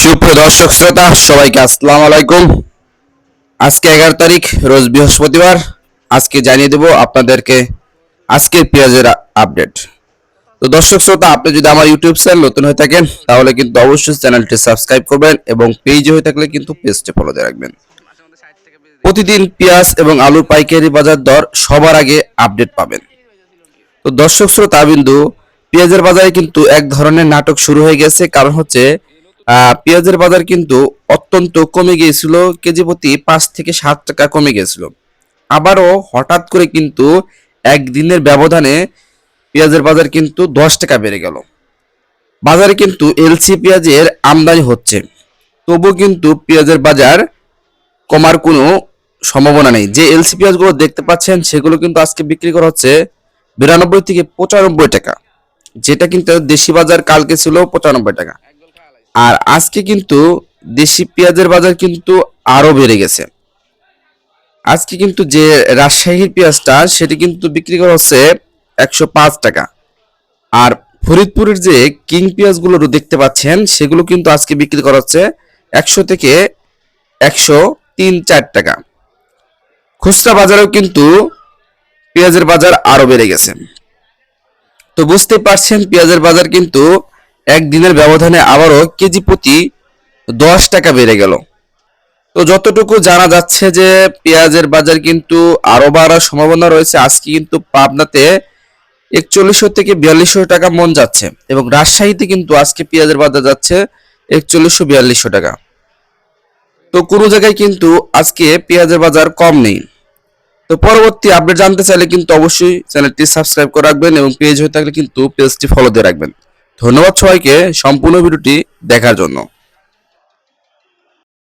সুপ্রিয় দর্শক শ্রোতা সবাইকে আসসালামু আলাইকুম। আজকে 11 তারিখ রোজ বৃহস্পতিবার। আজকে জানিয়ে দেব আপনাদেরকে আজকের পেঁয়াজের আপডেট। তো দর্শক শ্রোতা, আপনি যদি আমার ইউটিউব চ্যানেল নতুন হয়ে থাকেন তাহলে কিন্তু অবশ্যই চ্যানেলটি সাবস্ক্রাইব করবেন এবং পেজে হয়ে থাকলে কিন্তু পেজটি ফলো দিয়ে রাখবেন। প্রতিদিন পেঁয়াজ এবং আলুর পাইকারি বাজার দর সবার আগে আপডেট পাবেন। তো দর্শক শ্রোতা বিন্দু, পেঁয়াজের বাজারে কিন্তু এক ধরনের নাটক শুরু হয়ে গেছে। কারণ হচ্ছে পেঁয়াজের বাজার কিন্তু অত্যন্ত কমে গিয়েছিল, কেজি প্রতি 5 থেকে 7 টাকা কমে গিয়েছিল। আবারও হঠাৎ করে কিন্তু একদিনের ব্যবধানে পেঁয়াজের বাজার কিন্তু 10 টাকা বেড়ে গেল। বাজারে কিন্তু এলসি পেঁয়াজের আমদানি হচ্ছে, তবু কিন্তু পেঁয়াজের বাজার কমার কোনো সম্ভাবনা নেই। যে এলসি পেঁয়াজগুলো দেখতে পাচ্ছেন সেগুলো কিন্তু আজকে বিক্রি করা হচ্ছে 92 থেকে 95 টাকা, যেটা কিন্তু দেশি বাজার কালকে ছিল 95 টাকা। আর আজকে কিন্তু দেশি পেঁয়াজের বাজার কিন্তু আরো বেড়ে গেছে। আজকে কিন্তু যে রাজশাহীর পেঁয়াজটা সেটি কিন্তু বিক্রি করা হচ্ছে 105 টাকা। আর ফরিদপুরের যে কিং পেঁয়াজগুলো দেখতে পাচ্ছেন সেগুলো কিন্তু আজকে বিক্রি করা হচ্ছে 100 থেকে 103-4 টাকা। খুচরা বাজারেও কিন্তু পেঁয়াজের বাজার আরো বেড়ে গেছে। তো বুঝতে পারছেন পেঁয়াজের বাজার কিন্তু একদিনের ব্যবধানে আবারও কেজি প্রতি 10 টাকা বেড়ে গেল। তো যতটুকু জানা যাচ্ছে যে পেঁয়াজের বাজার কিন্তু আরো বাড়ার সম্ভাবনা রয়েছে। আজকে কিন্তু পাবনাতে 4100 থেকে 4200 টাকা মন যাচ্ছে এবং রাজশাহীতে কিন্তু আজকে পেঁয়াজের বাজার যাচ্ছে 4100-4200 টাকা। তো কোনো জায়গায় কিন্তু আজকে পেঁয়াজের বাজার কম নেই। তো পরবর্তী আপডেট জানতে চাইলে কিন্তু অবশ্যই চ্যানেলটি সাবস্ক্রাইব করে রাখবেন এবং পেজ হয়ে থাকলে কিন্তু পেজটি ফলো দিয়ে রাখবেন। ধন্যবাদ সবাইকে সম্পূর্ণ ভিডিওটি দেখার জন্য।